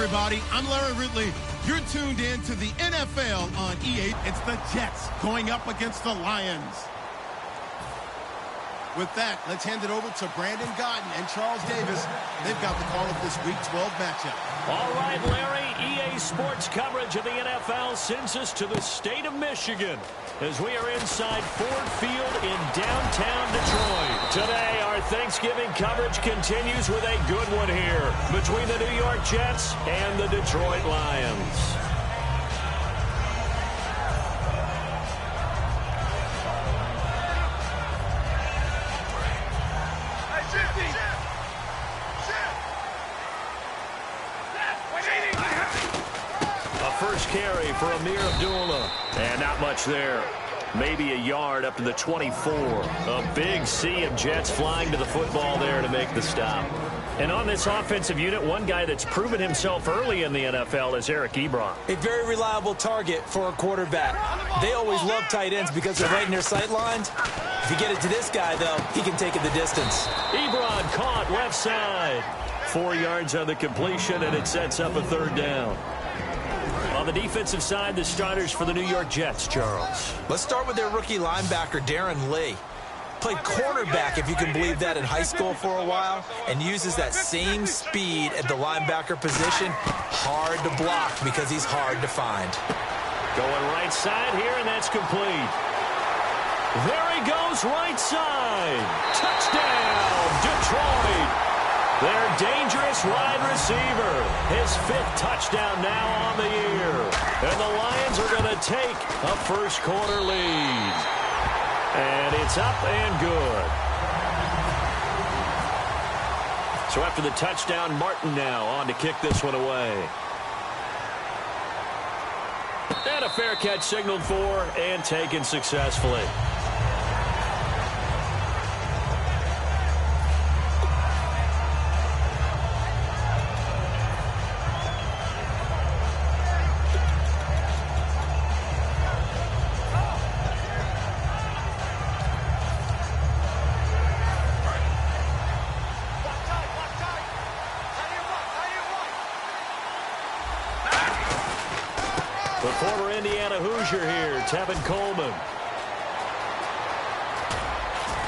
everybody. I'm Larry Ridley. You're tuned in to the NFL on E8. It's the Jets going up against the Lions. With that, let's hand it over to Brandon Godden and Charles Davis. They've got the call of this Week 12 matchup. All right, Larry, EA Sports coverage of the NFL sends us to the state of Michigan as we are inside Ford Field in downtown Detroit. Today, our Thanksgiving coverage continues with a good one here between the New York Jets and the Detroit Lions. Carry for Amir Abdullah. And not much there. Maybe a yard up to the 24. A big sea of Jets flying to the football there to make the stop. And on this offensive unit, one guy that's proven himself early in the NFL is Eric Ebron. A very reliable target for a quarterback. They always love tight ends because they're right in their sight lines. If you get it to this guy, though, he can take it the distance. Ebron caught left side. 4 yards on the completion, and it sets up a third down. On the defensive side, the starters for the New York Jets, Charles. Let's start with their rookie linebacker, Darren Lee. Played cornerback, if you can believe that, in high school for a while, and uses that same speed at the linebacker position. Hard to block because he's hard to find. Going right side here, and that's complete. There he goes, right side. Touchdown, Detroit. Their dangerous wide receiver. His 5th touchdown now on the year. And the Lions are going to take a first-quarter lead. And it's up and good. So after the touchdown, Martin now on to kick this one away. And a fair catch signaled for and taken successfully. The former Indiana Hoosier here, Tevin Coleman.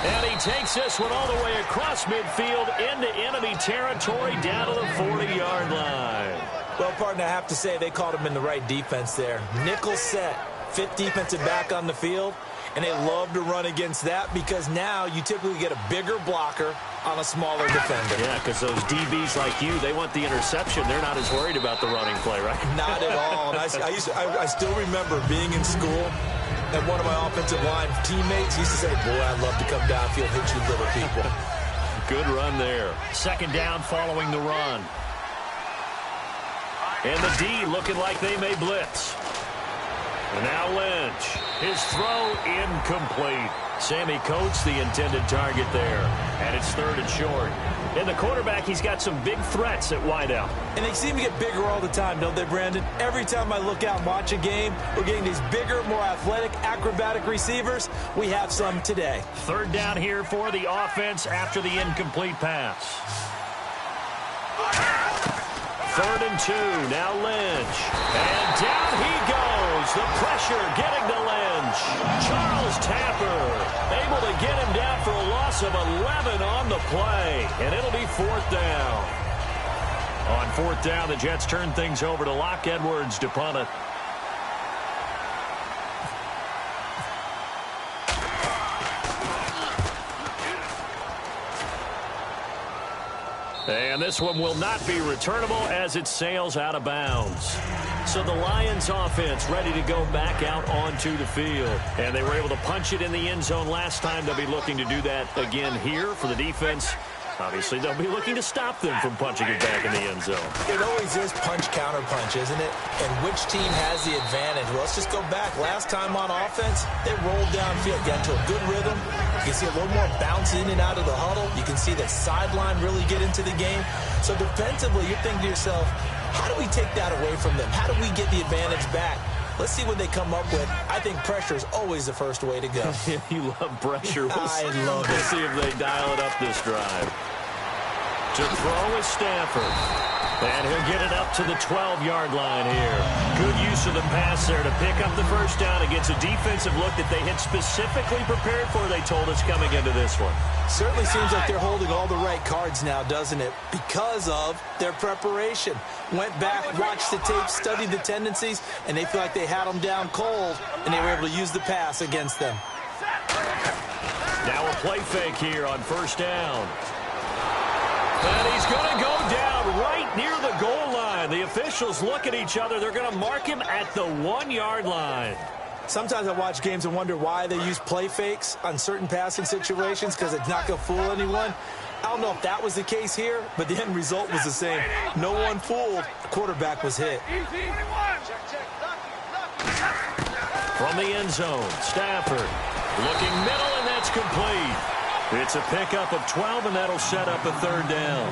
And he takes this one all the way across midfield into enemy territory down to the 40-yard line. Well, partner, I have to say they caught him in the right defense there. Nickel set, 5th defensive back on the field, and they love to run against that because now you typically get a bigger blocker on a smaller defender. Yeah, because those DBs like you, they want the interception. They're not as worried about the running play, right? Not at all. And I still remember being in school, and one of my offensive line teammates used to say, boy, I'd love to come downfield, hit you little people. Good run there. Second down following the run. And the D looking like they may blitz. And now Lynch. His throw incomplete. Sammy Coates, the intended target there. And it's 3rd and short. And the quarterback, he's got some big threats at wideout. And they seem to get bigger all the time, don't they, Brandon? Every time I look out and watch a game, we're getting these bigger, more athletic, acrobatic receivers. We have some today. 3rd down here for the offense after the incomplete pass. 3rd and 2. Now Lynch. And down he goes. The pressure getting to Lynch. Charles Tapper able to get him down for a loss of 11 on the play. And it'll be 4th down. On 4th down, the Jets turn things over to Locke Edwards to punt it. And this one will not be returnable as it sails out of bounds. So the Lions offense ready to go back out onto the field. And they were able to punch it in the end zone last time. They'll be looking to do that again here for the defense. Obviously, they'll be looking to stop them from punching it back in the end zone. It always is punch-counter-punch, isn't it? And which team has the advantage? Well, let's just go back. Last time on offense, they rolled downfield, got into a good rhythm. You can see a little more bounce in and out of the huddle. You can see the sideline really get into the game. So defensively, you're thinking to yourself, how do we take that away from them? How do we get the advantage back? Let's see what they come up with. I think pressure is always the first way to go. You love pressure. I love it. We'll see if they dial it up this drive. To throw is Stafford. And he'll get it up to the 12-yard line here. Good use of the pass there to pick up the first down against a defensive look that they had specifically prepared for, they told us, coming into this one. Certainly seems like they're holding all the right cards now, doesn't it? Because of their preparation. Went back, watched the tape, studied the tendencies, and they feel like they had them down cold, and they were able to use the pass against them. Now a play fake here on first down. And he's going to go down right near the goal line. The officials look at each other. They're going to mark him at the 1-yard line. Sometimes I watch games and wonder why they use play fakes on certain passing situations, because it's not going to fool anyone. I don't know if that was the case here, but the end result was the same. No one fooled. The quarterback was hit. From the end zone, Stafford looking middle, and that's complete. It's a pickup of 12, and that'll set up a third down.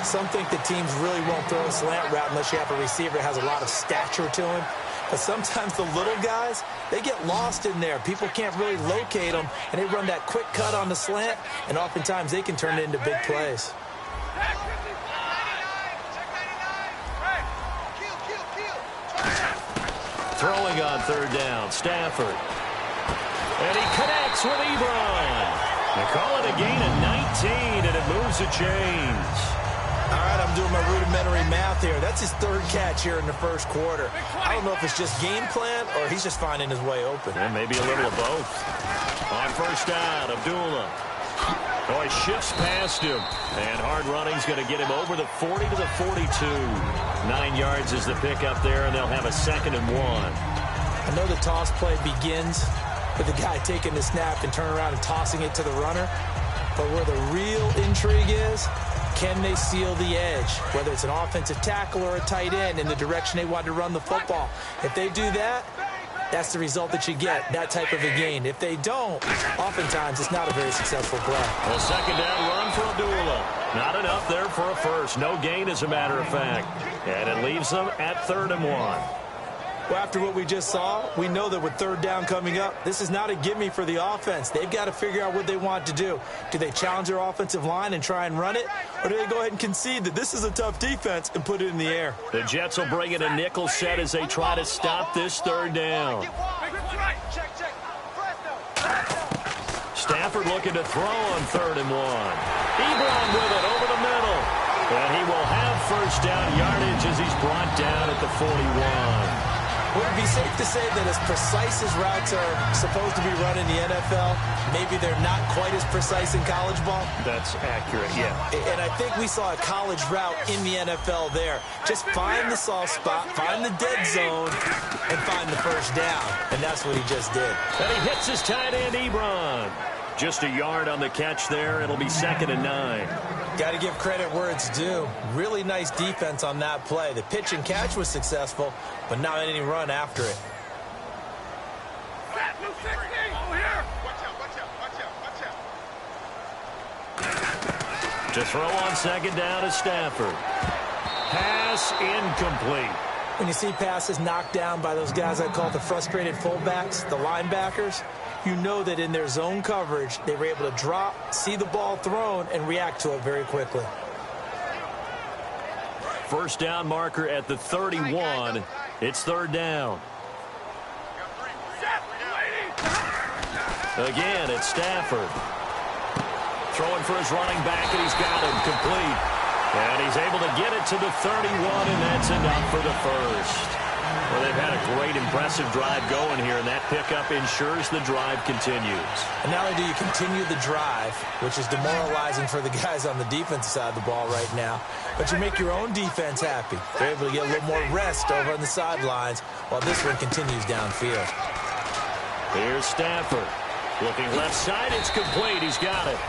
Some think the teams really won't throw a slant route unless you have a receiver that has a lot of stature to him. But sometimes the little guys, they get lost in there. People can't really locate them, and they run that quick cut on the slant, and oftentimes they can turn it into big plays. Throwing on third down, Stafford. And he connects with Ebron. They call it a gain of 19, and it moves the chains. All right, I'm doing my rudimentary math here. That's his third catch here in the first quarter. I don't know if it's just game plan or he's just finding his way open. And maybe a little of both. On first down, Abdullah. Oh, he shifts past him. And hard running's going to get him over the 40 to the 42. 9 yards is the pickup there, and they'll have a 2nd and 1. I know the toss play begins with the guy taking the snap and turning around and tossing it to the runner. But where the real intrigue is, can they seal the edge, whether it's an offensive tackle or a tight end, in the direction they want to run the football? If they do that, that's the result that you get, that type of a gain. If they don't, oftentimes it's not a very successful play. A 2nd down run for Abdullah. Not enough there for a first. No gain, as a matter of fact. And it leaves them at 3rd and 1. Well, after what we just saw, we know that with 3rd down coming up, this is not a gimme for the offense. They've got to figure out what they want to do. Do they challenge their offensive line and try and run it? Or do they go ahead and concede that this is a tough defense and put it in the air? The Jets will bring in a nickel set as they try to stop this 3rd down. Stafford looking to throw on 3rd and 1. Ebron with it over the middle. And he will have first down yardage as he's brought down at the 41. Would it be safe to say that as precise as routes are supposed to be run in the NFL, maybe they're not quite as precise in college ball? That's accurate, yeah. And I think we saw a college route in the NFL there. Just find the soft spot, find the dead zone, and find the first down. And that's what he just did. And he hits his tight end, Ebron. Just a yard on the catch there. It'll be 2nd and 9. Got to give credit where it's due. Really nice defense on that play. The pitch and catch was successful, but not any run after it. To throw on 2nd down is Stafford. Pass incomplete. When you see passes knocked down by those guys I call the frustrated fullbacks, the linebackers, you know that in their zone coverage, they were able to drop, see the ball thrown, and react to it very quickly. First down marker at the 31. It's 3rd down. Again, it's Stafford. Throwing for his running back, and he's got him complete. And he's able to get it to the 31, and that's enough for the first. Well, they've had a great, impressive drive going here, and that pickup ensures the drive continues. And not only do you continue the drive, which is demoralizing for the guys on the defensive side of the ball right now, but you make your own defense happy. They're able to get a little more rest over on the sidelines while this one continues downfield. Here's Stafford. Looking left side, it's complete. He's got it.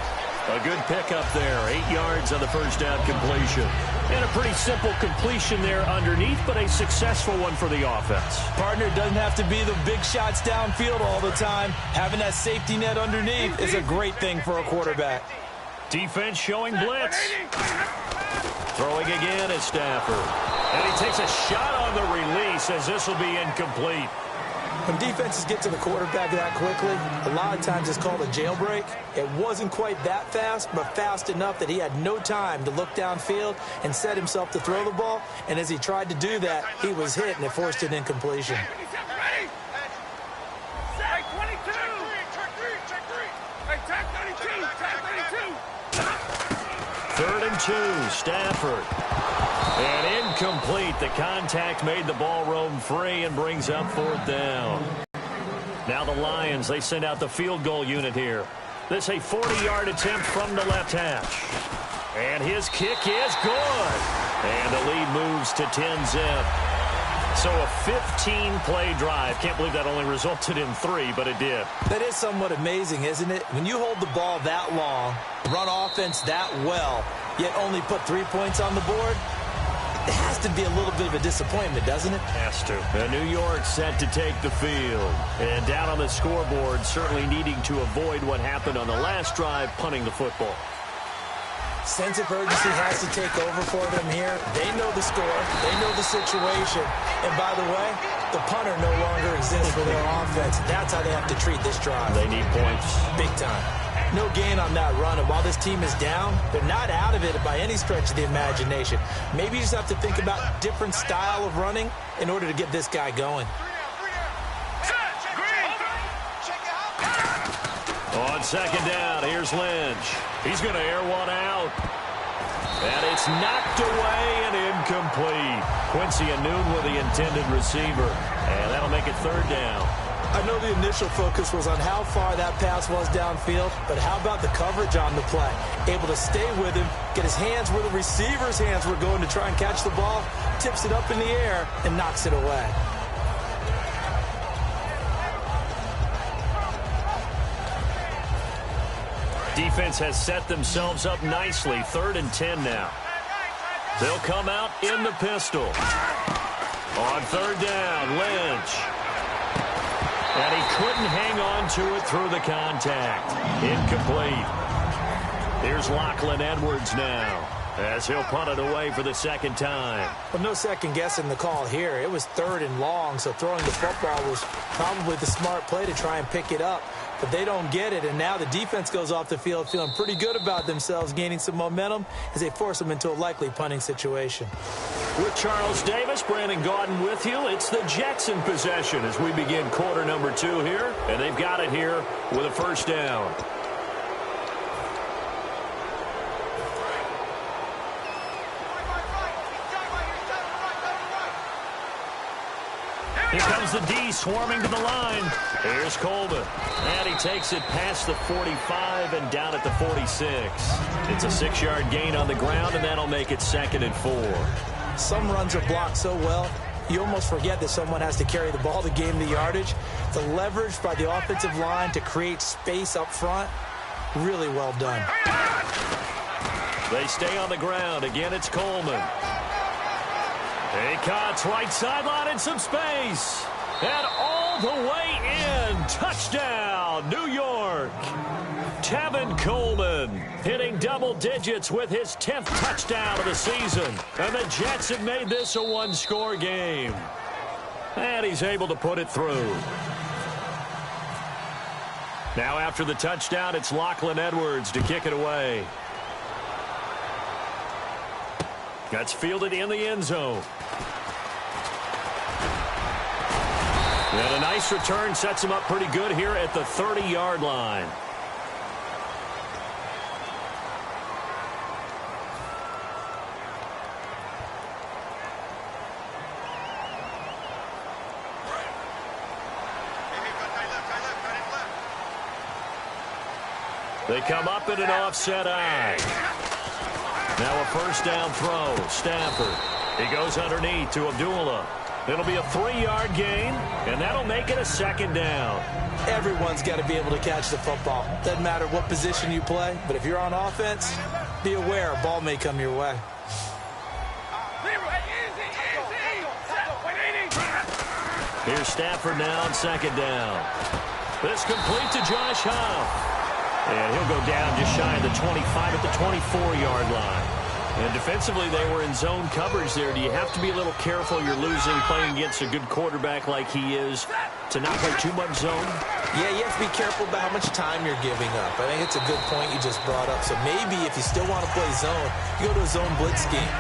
A good pickup there. 8 yards on the first down completion. And a pretty simple completion there underneath, but a successful one for the offense. Partner, doesn't have to be the big shots downfield all the time. Having that safety net underneath is a great thing for a quarterback. Defense showing blitz. Throwing again is Stafford. And he takes a shot on the release as this will be incomplete. When defenses get to the quarterback that quickly, a lot of times it's called a jailbreak. It wasn't quite that fast, but fast enough that he had no time to look downfield and set himself to throw the ball. And as he tried to do that, he was hit, and it forced an incompletion. Third and 2, Stafford. And incomplete. The contact made the ball roam free and brings up 4th down. Now the Lions, they send out the field goal unit here. This a 40-yard attempt from the left hash. And his kick is good. And the lead moves to 10-zip. So a 15-play drive. Can't believe that only resulted in 3, but it did. That is somewhat amazing, isn't it? When you hold the ball that long, run offense that well, yet only put 3 points on the board, it has to be a little bit of a disappointment, doesn't it? Has to. And New York set to take the field. And down on the scoreboard, certainly needing to avoid what happened on the last drive, punting the football. Sense of urgency has to take over for them here. They know the score. They know the situation. And by the way, the punter no longer exists for their offense. That's how they have to treat this drive. They need points. Big time. No gain on that run. And while this team is down, they're not out of it by any stretch of the imagination. Maybe you just have to think about a different style of running in order to get this guy going. On second down, here's Lynch. He's going to air one out. And it's knocked away and incomplete. Quincy Anoon with the intended receiver. And that'll make it 3rd down. I know the initial focus was on how far that pass was downfield, but how about the coverage on the play? Able to stay with him, get his hands where the receiver's hands were going to try and catch the ball, tips it up in the air, and knocks it away. Defense has set themselves up nicely. 3rd and 10 now. They'll come out in the pistol. On 3rd down, Lynch. And he couldn't hang on to it through the contact. Incomplete. Here's Lachlan Edwards now, as he'll punt it away for the 2nd time. Well, no second guessing the call here. It was 3rd and long, so throwing the football was probably the smart play to try and pick it up. But they don't get it, and now the defense goes off the field feeling pretty good about themselves, gaining some momentum as they force them into a likely punting situation. With Charles Davis, Brandon Gaudin with you. It's the Jets in possession as we begin quarter number 2 here, and they've got it here with a 1st down. Here comes the D swarming to the line. Here's Coleman. And he takes it past the 45 and down at the 46. It's a 6-yard gain on the ground, and that'll make it 2nd and 4. Some runs are blocked so well, you almost forget that someone has to carry the ball to gain the yardage. The leverage by the offensive line to create space up front, really well done. They stay on the ground. Again, it's Coleman. He cuts right sideline in some space. And all the way in. Touchdown, New York. Tevin Coleman hitting double digits with his 10th touchdown of the season. And the Jets have made this a 1-score game. And he's able to put it through. Now after the touchdown, it's Lachlan Edwards to kick it away. That's fielded in the end zone. And a nice return sets him up pretty good here at the 30-yard line. They come up in an offset eye. Now a 1st down throw. Stafford. He goes underneath to Abdullah. It'll be a 3-yard gain, and that'll make it a 2nd down. Everyone's got to be able to catch the football. Doesn't matter what position you play, but if you're on offense, be aware a ball may come your way. Here's Stafford now on 2nd down. This complete to Josh Huff. And he'll go down just shy of the 25 at the 24-yard line. And defensively, they were in zone coverage there. Do you have to be a little careful? You're losing playing against a good quarterback like he is to not play too much zone? Yeah, you have to be careful about how much time you're giving up. I think it's a good point you just brought up. So maybe if you still want to play zone, you go to a zone blitz scheme.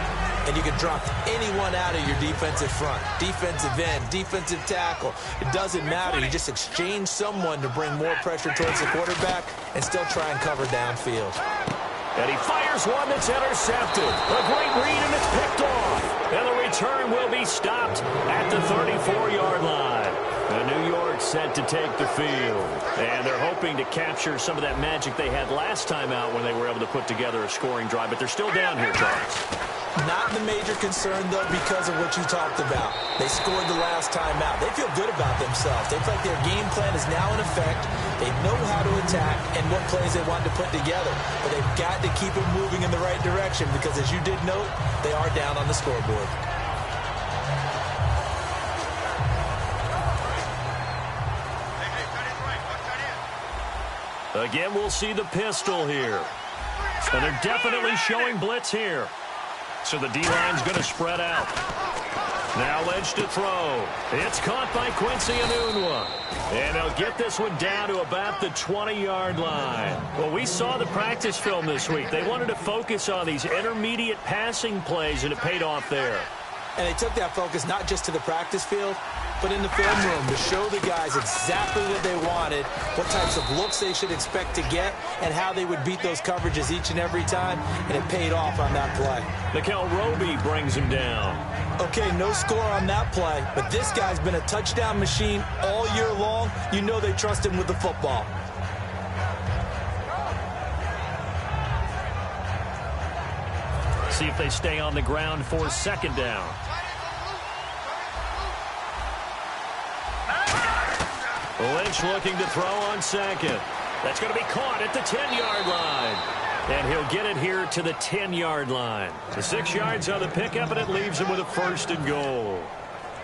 And you can drop anyone out of your defensive front. Defensive end, defensive tackle. It doesn't matter. You just exchange someone to bring more pressure towards the quarterback and still try and cover downfield. And he fires one that's intercepted. A great read, and it's picked off. And the return will be stopped at the 34-yard line. New York set to take the field. And they're hoping to capture some of that magic they had last time out when they were able to put together a scoring drive. But they're still down here, Charles. Not the major concern, though, because of what you talked about. They scored the last time out. They feel good about themselves. They feel like their game plan is now in effect. They know how to attack and what plays they want to put together. But they've got to keep it moving in the right direction because, as you did note, they are down on the scoreboard. Again, we'll see the pistol here. And they're definitely showing blitz here. So the D-line's going to spread out. Now Lynch to throw. It's caught by Quincy Enunwa. And he'll get this one down to about the 20-yard line. Well, we saw the practice film this week. They wanted to focus on these intermediate passing plays, and it paid off there. And they took that focus not just to the practice field, but in the film room to show the guys exactly what they wanted, what types of looks they should expect to get, and how they would beat those coverages each and every time, and it paid off on that play. Nickel Roby brings him down. Okay, no score on that play, but this guy's been a touchdown machine all year long. You know they trust him with the football. See if they stay on the ground for second down. Lynch looking to throw on second. That's going to be caught at the 10-yard line. And he'll get it here to the 10-yard line. The 6 yards on the pickup, and it leaves him with a 1st and goal.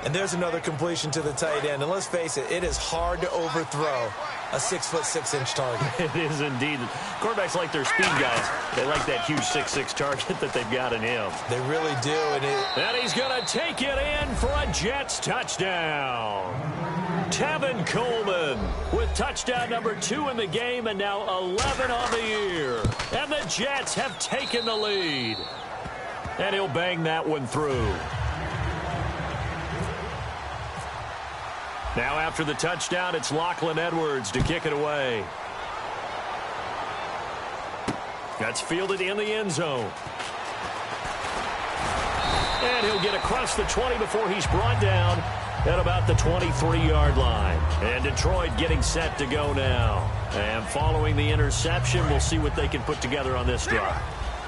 And there's another completion to the tight end. And let's face it, it is hard to overthrow a 6'6" target. It is indeed. Quarterbacks like their speed guys. They like that huge 6'6" target that they've got in him. They really do. And he's going to take it in for a Jets touchdown. Tevin Coleman with touchdown number 2 in the game and now 11 on the year. And the Jets have taken the lead. And he'll bang that one through. Now after the touchdown, it's Lachlan Edwards to kick it away. That's fielded in the end zone. And he'll get across the 20 before he's brought down at about the 23-yard line. And Detroit getting set to go now. And following the interception, we'll see what they can put together on this drive.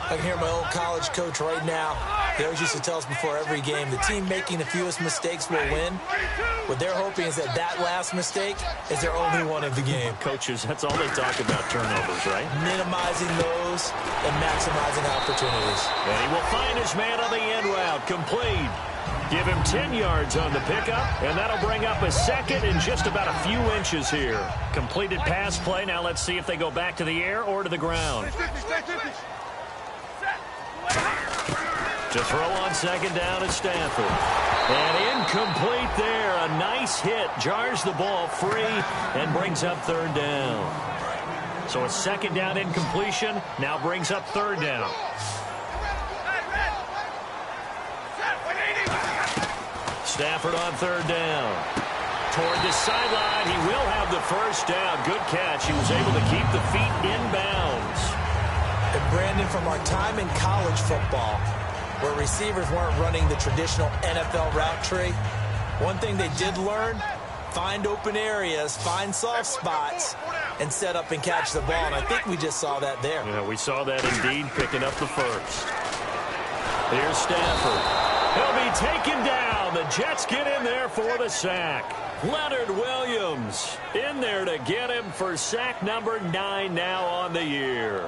I can hear my old college coach right now. He always used to tell us before every game, the team making the fewest mistakes will win. What they're hoping is that that last mistake is their only one of the game. Coaches, that's all they talk about, turnovers, right? Minimizing those and maximizing opportunities. And he will find his man on the end route, complete. Give him 10 yards on the pickup, and that'll bring up a second in just about a few inches here. Completed pass play. Now let's see if they go back to the air or to the ground. To throw on second down at Stanford. And incomplete there. A nice hit. Jars the ball free and brings up 3rd down. So a second down incompletion now brings up 3rd down. Stafford on 3rd down. Toward the sideline. He will have the 1st down. Good catch. He was able to keep the feet inbounds. And Brandon, from our time in college football, where receivers weren't running the traditional NFL route tree, one thing they did learn, find open areas, find soft spots, and set up and catch the ball. And I think we just saw that there. Yeah, we saw that indeed, picking up the 1st. Here's Stafford. He'll be taken down. The Jets get in there for the sack. Leonard Williams in there to get him for sack number 9 now on the year.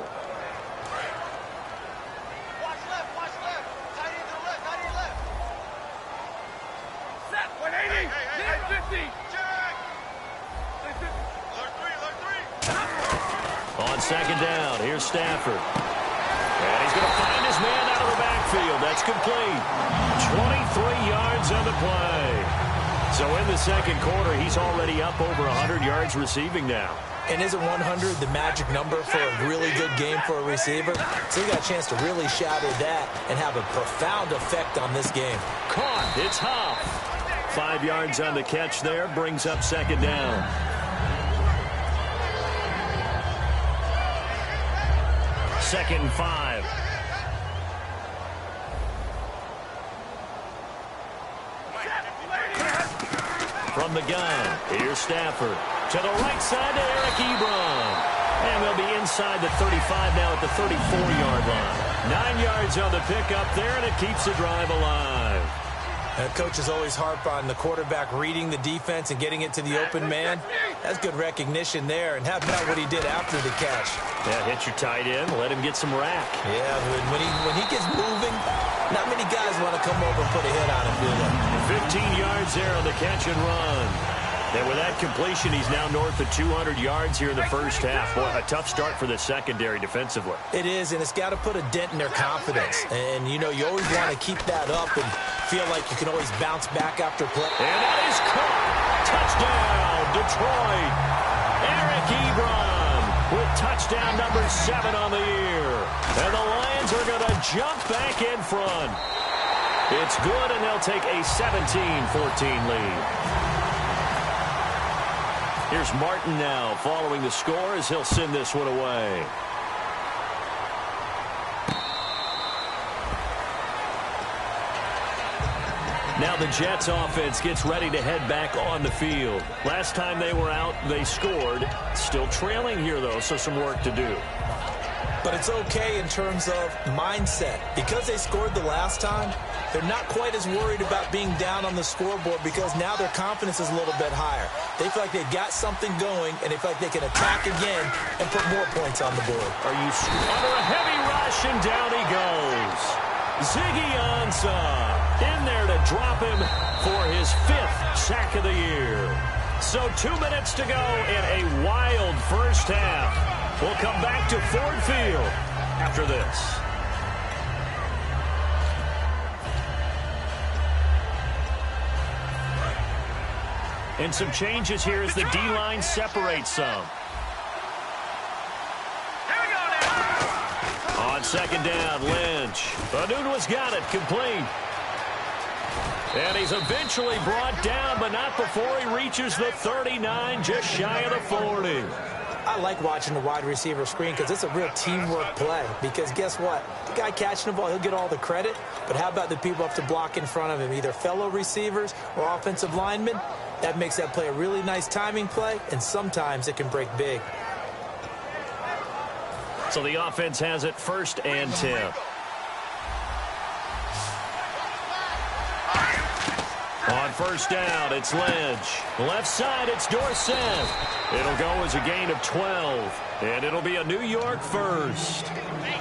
On second down, here's Stafford. And he's going to find his man out of the backfield. complete. 23 yards on the play. So in the second quarter, he's already up over 100 yards receiving now. And isn't 100 the magic number for a really good game for a receiver? So he got a chance to really shatter that and have a profound effect on this game. Caught. It's Huff. 5 yards on the catch there. Brings up second down. Second and 5. From the gun, here's Stafford. To the right side to Eric Ebron. And they'll be inside the 35 now at the 34-yard line. 9 yards on the pickup there, and it keeps the drive alive. Coaches always harp on the quarterback reading the defense and getting it to the open man. That's good recognition there. And how about what he did after the catch? Yeah, hit your tight end, let him get some rack. Yeah, when he gets moving, not many guys want to come over and put a hit on him, do they? 15 yards there on the catch and run. And with that completion, he's now north of 200 yards here in the first half. Boy, a tough start for the secondary defensively. It is, and it's got to put a dent in their confidence. And, you know, you always want to keep that up and feel like you can always bounce back after play. And that is caught. Touchdown, Detroit. Eric Ebron with touchdown number 7 on the year. And the Lions are going to jump back in front. It's good, and they'll take a 17-14 lead. Here's Martin now following the score as he'll send this one away. Now the Jets offense gets ready to head back on the field. Last time they were out, they scored. Still trailing here, though, so some work to do. But it's okay in terms of mindset. Because they scored the last time, they're not quite as worried about being down on the scoreboard because now their confidence is a little bit higher. They feel like they've got something going, and they feel like they can attack again and put more points on the board. Are you under a heavy rush, and down he goes. Ziggy Ansah in there to drop him for his 5th sack of the year. So 2 minutes to go in a wild first half. We'll come back to Ford Field after this. And some changes here as the D-line separates some. On second down, Lynch. Anunua's got it, complete. And he's eventually brought down, but not before he reaches the 39, just shy of the 40. I like watching the wide receiver screen because it's a real teamwork play. Because guess what? The guy catching the ball, he'll get all the credit. But how about the people up to block in front of him, either fellow receivers or offensive linemen? That makes that play a really nice timing play, and sometimes it can break big. So the offense has it 1st and 10. On first down, it's Lynch. Left side, it's Dorsett. It'll go as a gain of 12, and it'll be a New York first.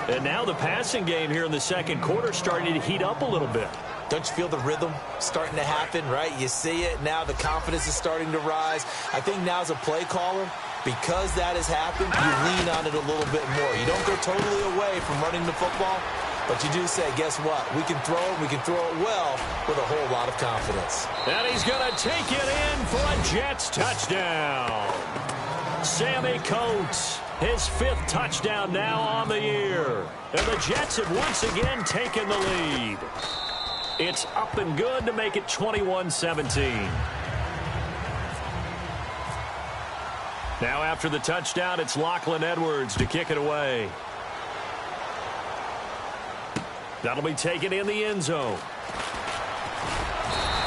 And now the passing game here in the second quarter starting to heat up a little bit. Don't you feel the rhythm starting to happen, right? You see it. Now the confidence is starting to rise. I think now as a play caller, because that has happened, you lean on it a little bit more. You don't go totally away from running the football, but you do say, guess what? We can throw it. We can throw it well with a whole lot of confidence. And he's going to take it in for a Jets touchdown. Sammy Coates, his 5th touchdown now on the year. And the Jets have once again taken the lead. It's up and good to make it 21-17. Now after the touchdown, it's Lachlan Edwards to kick it away. That'll be taken in the end zone.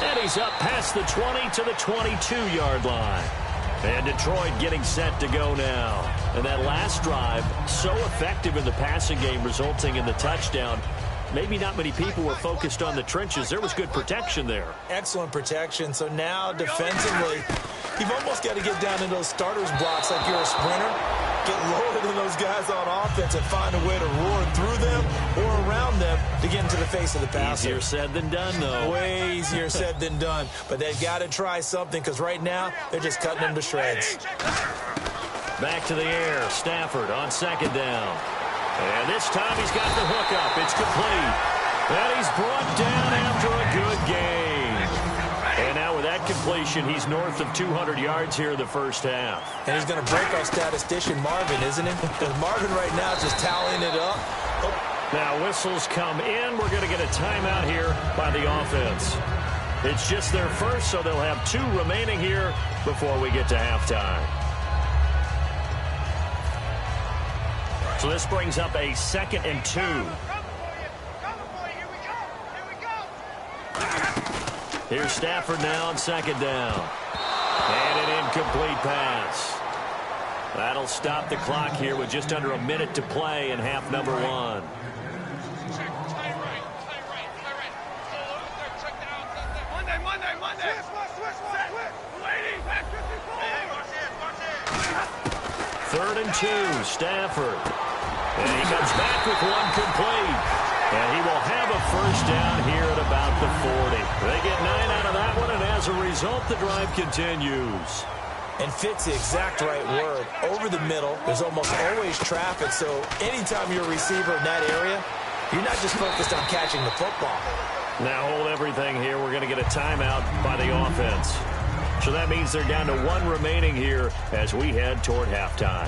And he's up past the 20 to the 22-yard line. And Detroit getting set to go now. And that last drive, so effective in the passing game, resulting in the touchdown. Maybe not many people were focused on the trenches. There was good protection there. Excellent protection. So now defensively, you've almost got to get down in those starters blocks like you're a sprinter. Get lower than those guys on offense and find a way to roar through them or around them to get into the face of the passer. Easier said than done, though. Way easier said than done. But they've got to try something because right now they're just cutting them to shreds. Back to the air. Stafford on second down. And this time he's got the hookup. It's complete. And he's brought completion. He's north of 200 yards here in the first half. And he's going to break our statistician Marvin, isn't it? Because Marvin right now is just tallying it up. Now whistles come in. We're going to get a timeout here by the offense. It's just their first, so they'll have 2 remaining here before we get to halftime. So this brings up a 2nd and 2. Here's Stafford now on 2nd down. And an incomplete pass. That'll stop the clock here with just under a minute to play in half number 1. Third and 2, Stafford. And he comes back with 1 complete. And he will have a first down here at about the 40. They get 9 out of that one, and as a result, the drive continues. And fits the exact right word. Over the middle, there's almost always traffic, so anytime you're a receiver in that area, you're not just focused on catching the football. Now hold everything here. We're going to get a timeout by the offense. So that means they're down to 1 remaining here as we head toward halftime.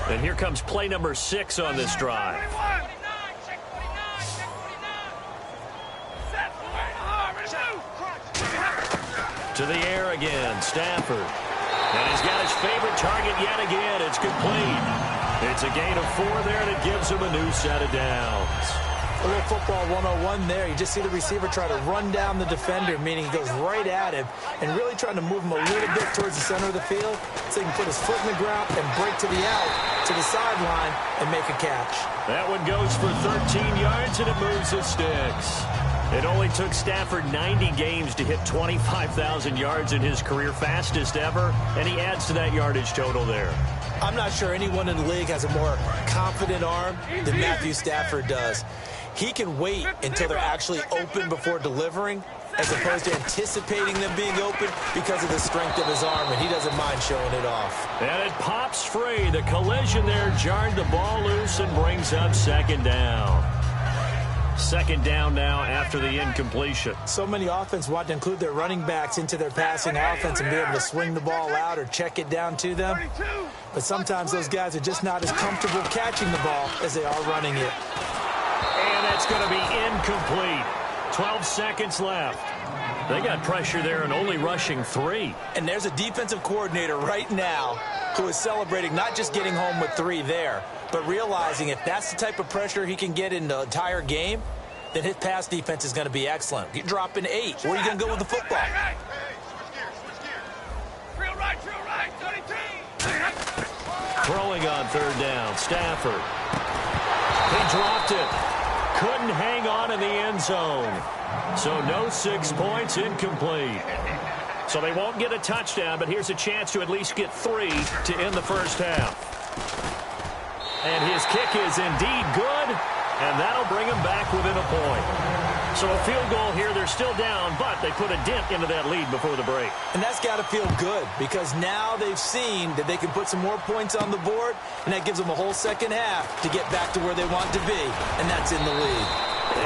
And here comes play number 6 on this drive. To the air again, Stafford. And he's got his favorite target yet again. It's complete. It's a gain of 4 there, and it gives him a new set of downs. A little football 101 there. You just see the receiver try to run down the defender, meaning he goes right at him and really trying to move him a little bit towards the center of the field so he can put his foot in the ground and break to the out, to the sideline, and make a catch. That one goes for 13 yards, and it moves the sticks. It only took Stafford 90 games to hit 25,000 yards in his career, fastest ever, and he adds to that yardage total there. I'm not sure anyone in the league has a more confident arm than Matthew Stafford does. He can wait until they're actually open before delivering as opposed to anticipating them being open because of the strength of his arm, and he doesn't mind showing it off. And it pops free. The collision there jarred the ball loose and brings up 2nd down. 2nd down now after the incompletion. So many offense want to include their running backs into their passing offense and be able to swing the ball out or check it down to them. But sometimes those guys are just not as comfortable catching the ball as they are running it. And that's going to be incomplete. 12 seconds left. They got pressure there and only rushing 3. And there's a defensive coordinator right now who is celebrating not just getting home with 3 there, but realizing if that's the type of pressure he can get in the entire game, then his pass defense is going to be excellent. You're dropping 8. Where are you going to go with the football? Hey, switch gears. Drill right, 32. Throwing on 3rd down, Stafford. He dropped it. Couldn't hang on in the end zone. So no 6 points, incomplete. So they won't get a touchdown, but here's a chance to at least get 3 to end the first half. And his kick is indeed good, and that'll bring him back within a point. So a field goal here, they're still down, but they put a dent into that lead before the break. And that's got to feel good because now they've seen that they can put some more points on the board, and that gives them a whole second half to get back to where they want to be, and that's in the lead.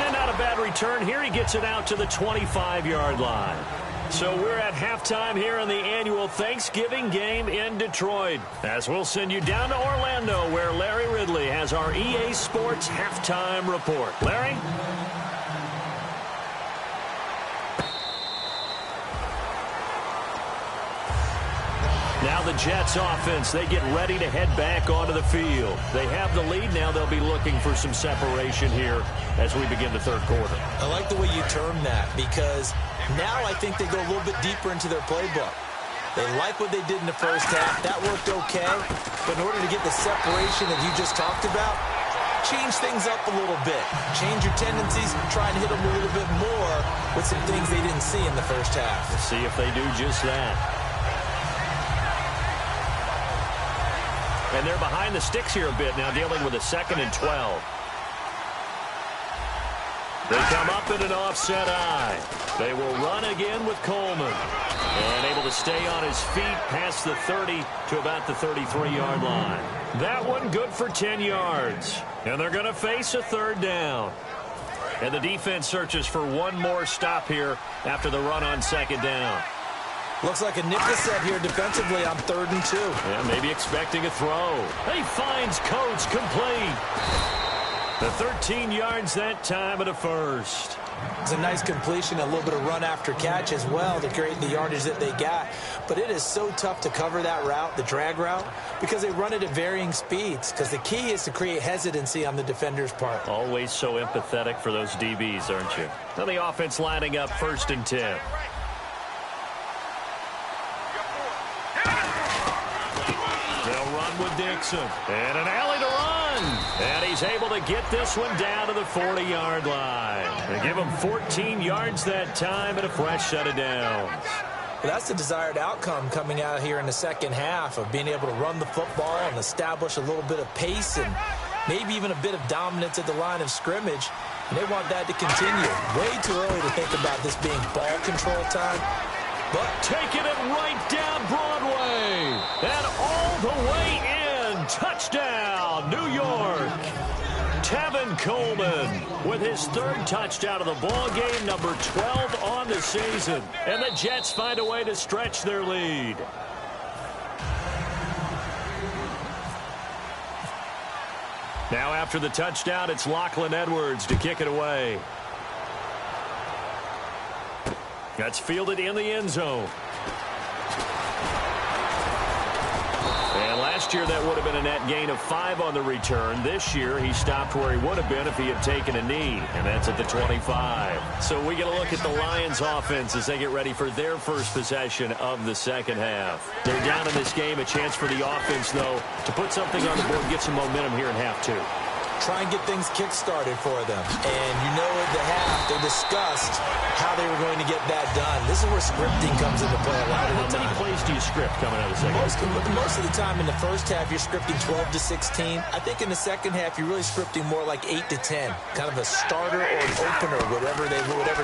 And not a bad return here. He gets it out to the 25-yard line. So we're at halftime here in the annual Thanksgiving game in Detroit. As we'll send you down to Orlando where Larry Ridley has our EA Sports halftime report. Larry? Now the Jets offense, they get ready to head back onto the field. They have the lead now. They'll be looking for some separation here as we begin the 3rd quarter. I like the way you term that because now I think they go a little bit deeper into their playbook. They like what they did in the first half. That worked okay. But in order to get the separation that you just talked about, change things up a little bit. Change your tendencies, try and hit them a little bit more with some things they didn't see in the first half. Let's see if they do just that. And they're behind the sticks here a bit now, dealing with a 2nd and 12. They come up in an offset eye. They will run again with Coleman. And able to stay on his feet past the 30 to about the 33-yard line. That one good for 10 yards. And they're going to face a third down. And the defense searches for one more stop here after the run on second down. Looks like a nickel set here defensively on 3rd and 2. Yeah, maybe expecting a throw. He finds Coates complete. The 13 yards that time at a first. It's a nice completion, a little bit of run after catch as well to create the yardage that they got. But it is so tough to cover that route, the drag route, because they run it at varying speeds. Because the key is to create hesitancy on the defender's part. Always so empathetic for those DBs, aren't you? Now the offense lining up 1st and 10. They'll run with Dixon. And an alley to run. And he's able to get this one down to the 40-yard line. They give him 14 yards that time and a fresh set of downs. Well, that's the desired outcome coming out here in the second half of being able to run the football and establish a little bit of pace and maybe even a bit of dominance at the line of scrimmage. And they want that to continue. Way too early to think about this being ball control time. But taking it right down Broadway. And all the way in. Touchdown, New York. Tevin Coleman with his 3rd touchdown of the ball game, number 12 on the season. And the Jets find a way to stretch their lead. Now after the touchdown, it's Lachlan Edwards to kick it away. That's fielded in the end zone. And last year that would have been a net gain of 5 on the return. This year he stopped where he would have been if he had taken a knee, and that's at the 25. So we get a look at the Lions offense as they get ready for their first possession of the second half. They're down in this game, a chance for the offense, though, to put something on the board, get some momentum here in half 2. Try and get things kick-started for them. And you know at the half, they discussed how they were going to get that done. This is where scripting comes into play a lot of the time. How many plays do you script coming out of the second half? Most of the time in the first half, you're scripting 12 to 16. I think in the second half, you're really scripting more like 8 to 10. Kind of a starter or an opener, whatever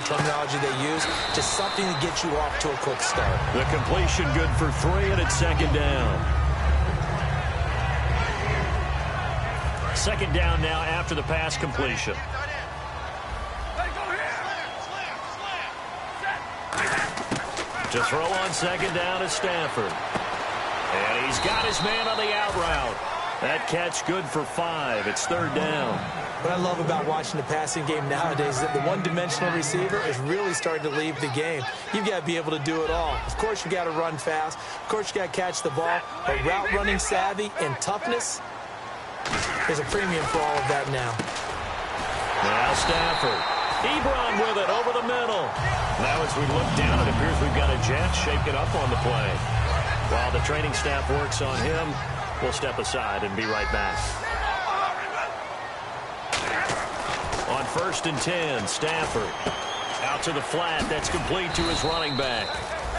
terminology they use. Just something to get you off to a quick start. The completion good for 3, and it's second down. Second down now after the pass completion. To throw on second down is Stafford. And he's got his man on the out route. That catch good for 5. It's 3rd down. What I love about watching the passing game nowadays is that the one-dimensional receiver is really starting to leave the game. You've got to be able to do it all. Of course, you got to run fast. Of course, you got to catch the ball. But route running savvy and toughness, there's a premium for all of that now. Now Stafford. Ebron with it over the middle. Now as we look down, it appears we've got a Jet shaken up on the play. While the training staff works on him, we'll step aside and be right back. On 1st and 10, Stafford. Out to the flat. That's complete to his running back.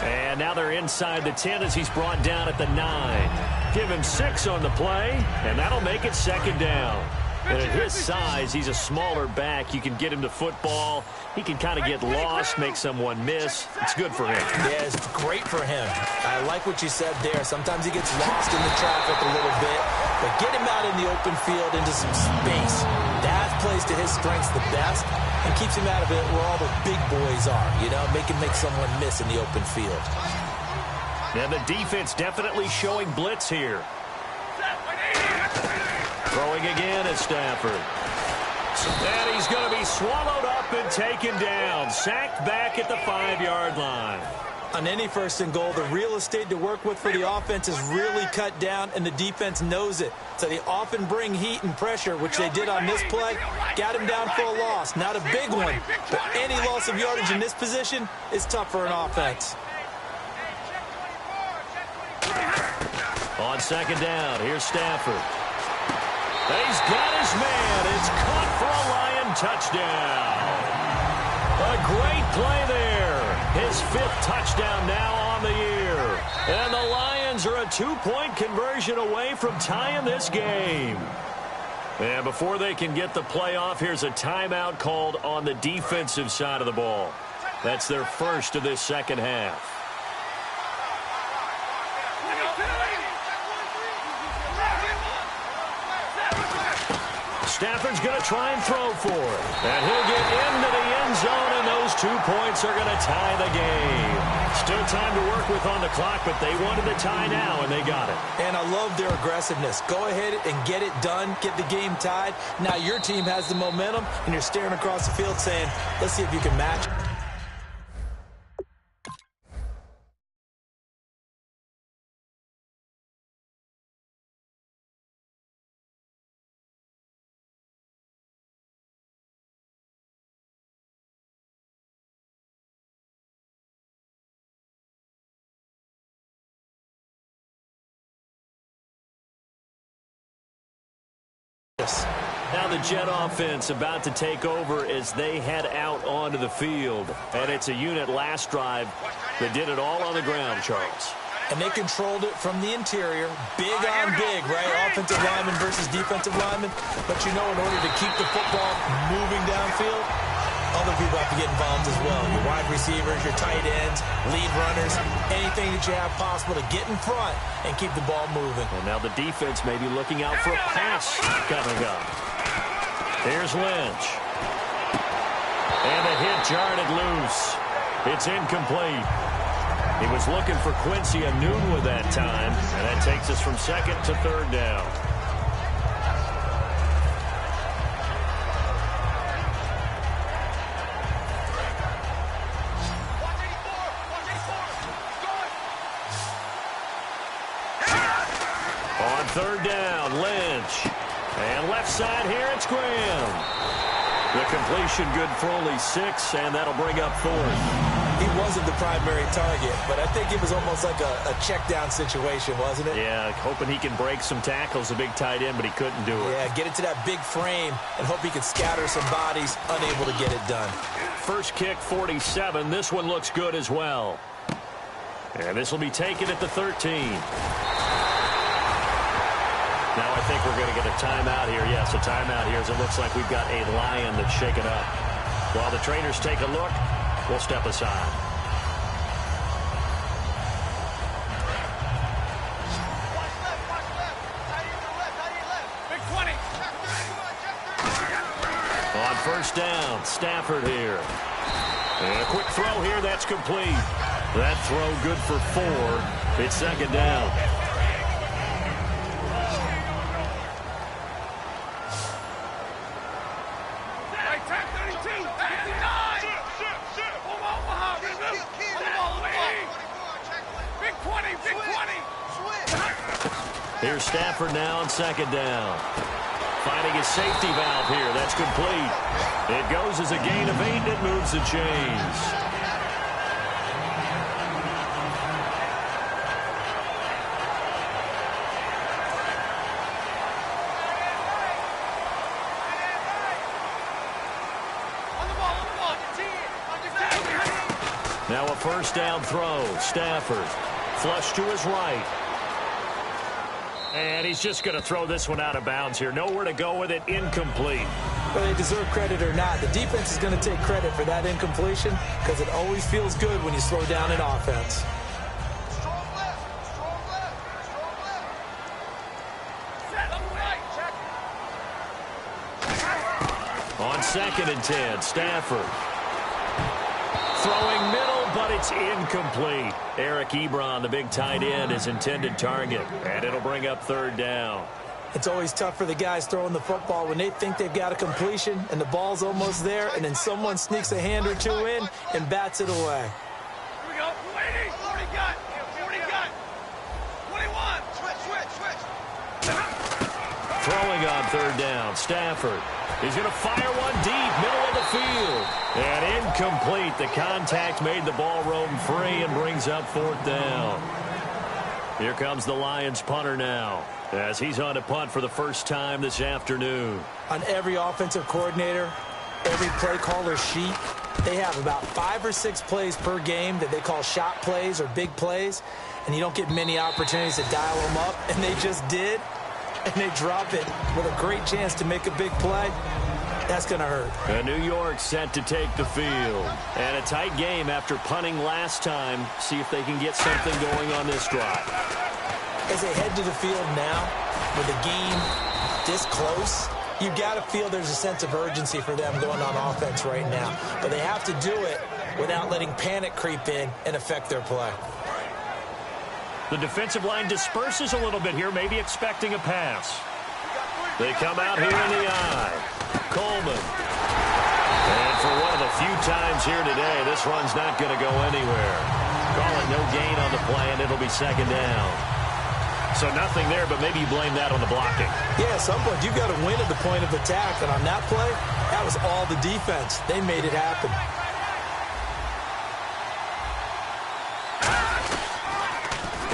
And now they're inside the 10 as he's brought down at the 9. Give him 6 on the play, and that'll make it second down. And at his size, he's a smaller back. You can get him to football. He can kind of get lost, make someone miss. It's good for him. Yeah, it's great for him. I like what you said there. Sometimes he gets lost in the traffic a little bit, but get him out in the open field into some space. That plays to his strengths the best and keeps him out of it where all the big boys are, you know, make someone miss in the open field. And the defense definitely showing blitz here. Throwing again at Stafford. And he's going to be swallowed up and taken down. Sacked back at the 5-yard line. On any 1st and goal, the real estate to work with for the offense is really cut down, and the defense knows it. So they often bring heat and pressure, which they did on this play. Got him down for a loss. Not a big one, but any loss of yardage in this position is tough for an offense. On second down, here's Stafford. He's got his man. It's caught for a Lion touchdown. A great play there. His 5th touchdown now on the year. And the Lions are a 2-point conversion away from tying this game. And before they can get the play off, here's a timeout called on the defensive side of the ball. That's their first of this second half. Stafford's going to try and throw for it. And he'll get into the end zone, and those 2 points are going to tie the game. Still time to work with on the clock, but they wanted the tie now, and they got it. And I love their aggressiveness. Go ahead and get it done. Get the game tied. Now your team has the momentum, and you're staring across the field saying, let's see if you can match. Now the Jet offense about to take over as they head out onto the field. And it's a unit last drive that did it all on the ground, Charles. And they controlled it from the interior. Big on big, right? Offensive lineman versus defensive lineman. But you know, in order to keep the football moving downfield, other people have to get involved as well. Your wide receivers, your tight ends, lead runners, anything that you have possible to get in front and keep the ball moving. And now the defense may be looking out for a pass coming up. Here's Lynch. And the hit jarred it loose. It's incomplete. He was looking for Quincy Anoon with that time, and that takes us from second to third down. On third down, Lynch. And left side here, it's Graham. The completion good for only 6, and that'll bring up fourth. He wasn't the primary target, but I think it was almost like a check down situation, wasn't it? Yeah, hoping he can break some tackles, a big tight end, but he couldn't do it. Yeah, get it to that big frame and hope he can scatter some bodies, unable to get it done. First kick, 47. This one looks good as well. And this will be taken at the 13. Now I think we're going to get a timeout here. Yes, a timeout here as it looks like we've got a Lion that's shaken up. While the trainers take a look, we'll step aside. Big 20. On first down, Stafford here. And a quick throw here, that's complete. That throw good for 4. It's second down. Here's Stafford now on second down. Finding his safety valve here. That's complete. It goes as a gain of 8, and it moves the chains. Now a first down throw. Stafford. Flush to his right. And he's just going to throw this one out of bounds here. Nowhere to go with it. Incomplete. Whether they deserve credit or not, the defense is going to take credit for that incompletion because it always feels good when you slow down an offense. On second and 10, Stafford. Throwing middle, but it's incomplete. Eric Ebron, the big tight end, is intended target, and it'll bring up third down. It's always tough for the guys throwing the football when they think they've got a completion and the ball's almost there, and then someone sneaks a hand or two in and bats it away. Here we go. 80. 40 got. 40 got. 21. Switch. Throwing on third down, Stafford. He's going to fire one deep, middle of the field. And incomplete. The contact made the ball roam free and brings up fourth down. Here comes the Lions punter now, as he's on to punt for the first time this afternoon. On every offensive coordinator, every play caller sheet, they have about 5 or 6 plays per game that they call shot plays or big plays, and you don't get many opportunities to dial them up, and they just did. and they drop it with a great chance to make a big play, that's going to hurt. And New York set to take the field. And a tight game after punting last time. See if they can get something going on this drive. As they head to the field now, with the game this close, you've got to feel there's a sense of urgency for them going on offense right now. But they have to do it without letting panic creep in and affect their play. The defensive line disperses a little bit here, maybe expecting a pass. They come out here in the eye. Coleman. And for one of the few times here today, this run's not going to go anywhere. Call it no gain on the play, and it'll be second down. So nothing there, but maybe you blame that on the blocking. Yeah, at some point you've got to win at the point of attack, and on that play, that was all the defense. They made it happen.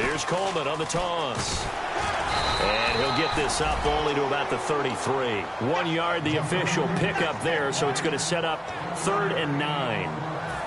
Here's Coleman on the toss. And he'll get this up only to about the 33. 1 yard, the official pickup there, so it's going to set up 3rd and 9.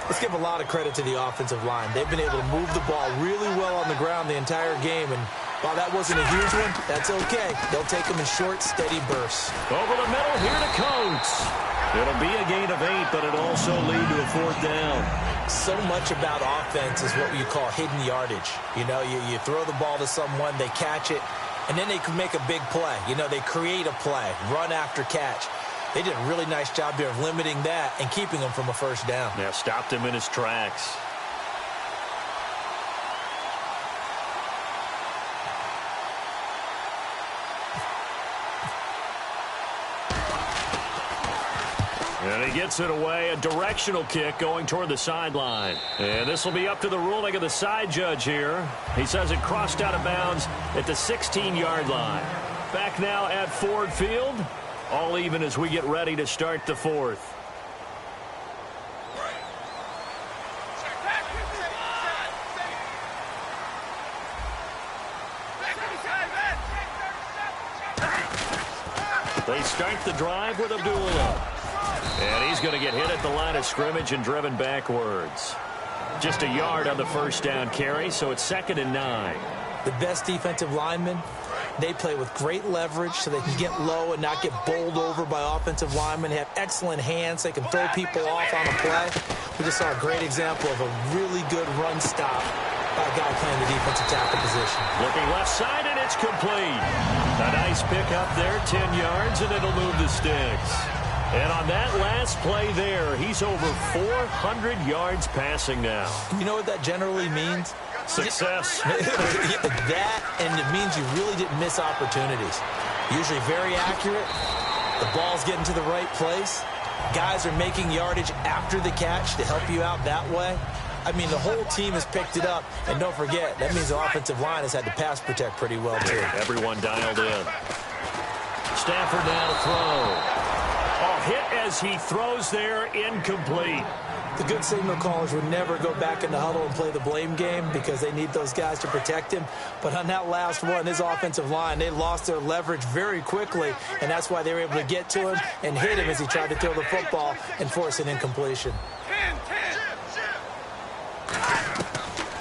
Let's give a lot of credit to the offensive line. They've been able to move the ball really well on the ground the entire game, and while that wasn't a huge one, that's okay. They'll take them in short, steady bursts. Over the middle here to Coates. It'll be a gain of 8, but it'll also lead to a 4th down. So much about offense is what you call hidden yardage. You know, you throw the ball to someone, they catch it, and then they can make a big play. You know, they create a play, run after catch. They did a really nice job there of limiting that and keeping him from a first down. Yeah, stopped him in his tracks. And he gets it away, a directional kick going toward the sideline. And this will be up to the ruling of the side judge here. He says it crossed out of bounds at the 16-yard line. Back now at Ford Field. All even as we get ready to start the 4th. They start the drive with Abdullah. And he's going to get hit at the line of scrimmage and driven backwards. Just a yard on the first down carry, so it's 2nd and 9. The best defensive linemen, they play with great leverage so they can get low and not get bowled over by offensive linemen. They have excellent hands. They can throw people off on a play. We just saw a great example of a really good run stop by a guy playing the defensive tackle position. Looking left side, and it's complete. A nice pick up there, 10 yards, and it'll move the sticks. And on that last play there, he's over 400 yards passing now. You know what that generally means? Success. That, and it means you really didn't miss opportunities. Usually very accurate. The ball's getting to the right place. Guys are making yardage after the catch to help you out that way. I mean, the whole team has picked it up. And don't forget, that means the offensive line has had to pass protect pretty well, too. Everyone dialed in. Stafford now to throw. Oh, hit as he throws there, incomplete. The good signal callers would never go back in the huddle and play the blame game because they need those guys to protect him. But on that last one, his offensive line, they lost their leverage very quickly, and that's why they were able to get to him and hit him as he tried to throw the football and force an incompletion.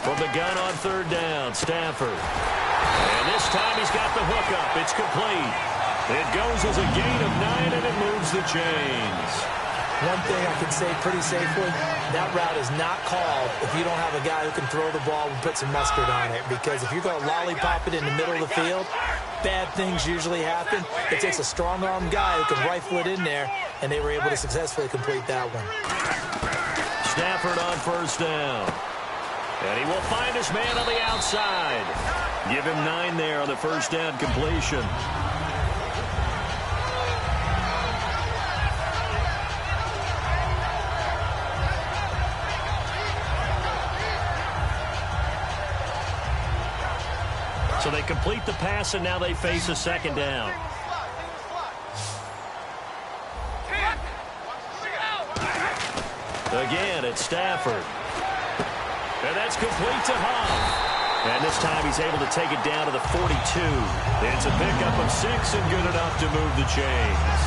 From the gun on 3rd down, Stafford. And this time he's got the hookup. It's complete. It goes as a gain of 9, and it moves the chains. One thing I can say pretty safely, that route is not called if you don't have a guy who can throw the ball and put some mustard on it. Because if you're going to lollipop it in the middle of the field, bad things usually happen. It takes a strong-arm guy who can rifle it in there, and they were able to successfully complete that one. Stafford on 1st down. And he will find his man on the outside. Give him 9 there on the 1st down completion. So they complete the pass, and now they face a 2nd down. Again, it's Stafford. And that's complete to Huff. And this time he's able to take it down to the 42. It's a pickup of 6 and good enough to move the chains.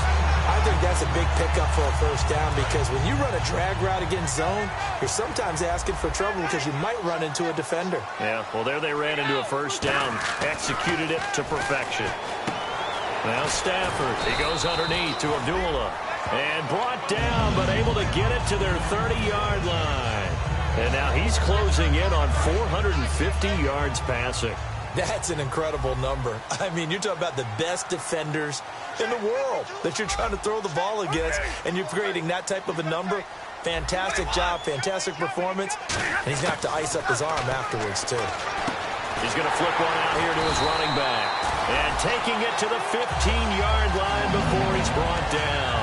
I think that's a big pickup for a 1st down because when you run a drag route against zone, you're sometimes asking for trouble because you might run into a defender. Yeah, well, there they ran into a 1st down, executed it to perfection. Now Stafford, he goes underneath to Abdullah. And brought down, but able to get it to their 30-yard line. And now he's closing in on 450 yards passing. That's an incredible number. I mean, you're talking about the best defenders in the world that you're trying to throw the ball against, and you're creating that type of a number. Fantastic job, fantastic performance. And he's going to have to ice up his arm afterwards, too. He's going to flip one out here to his running back. And taking it to the 15-yard line before he's brought down.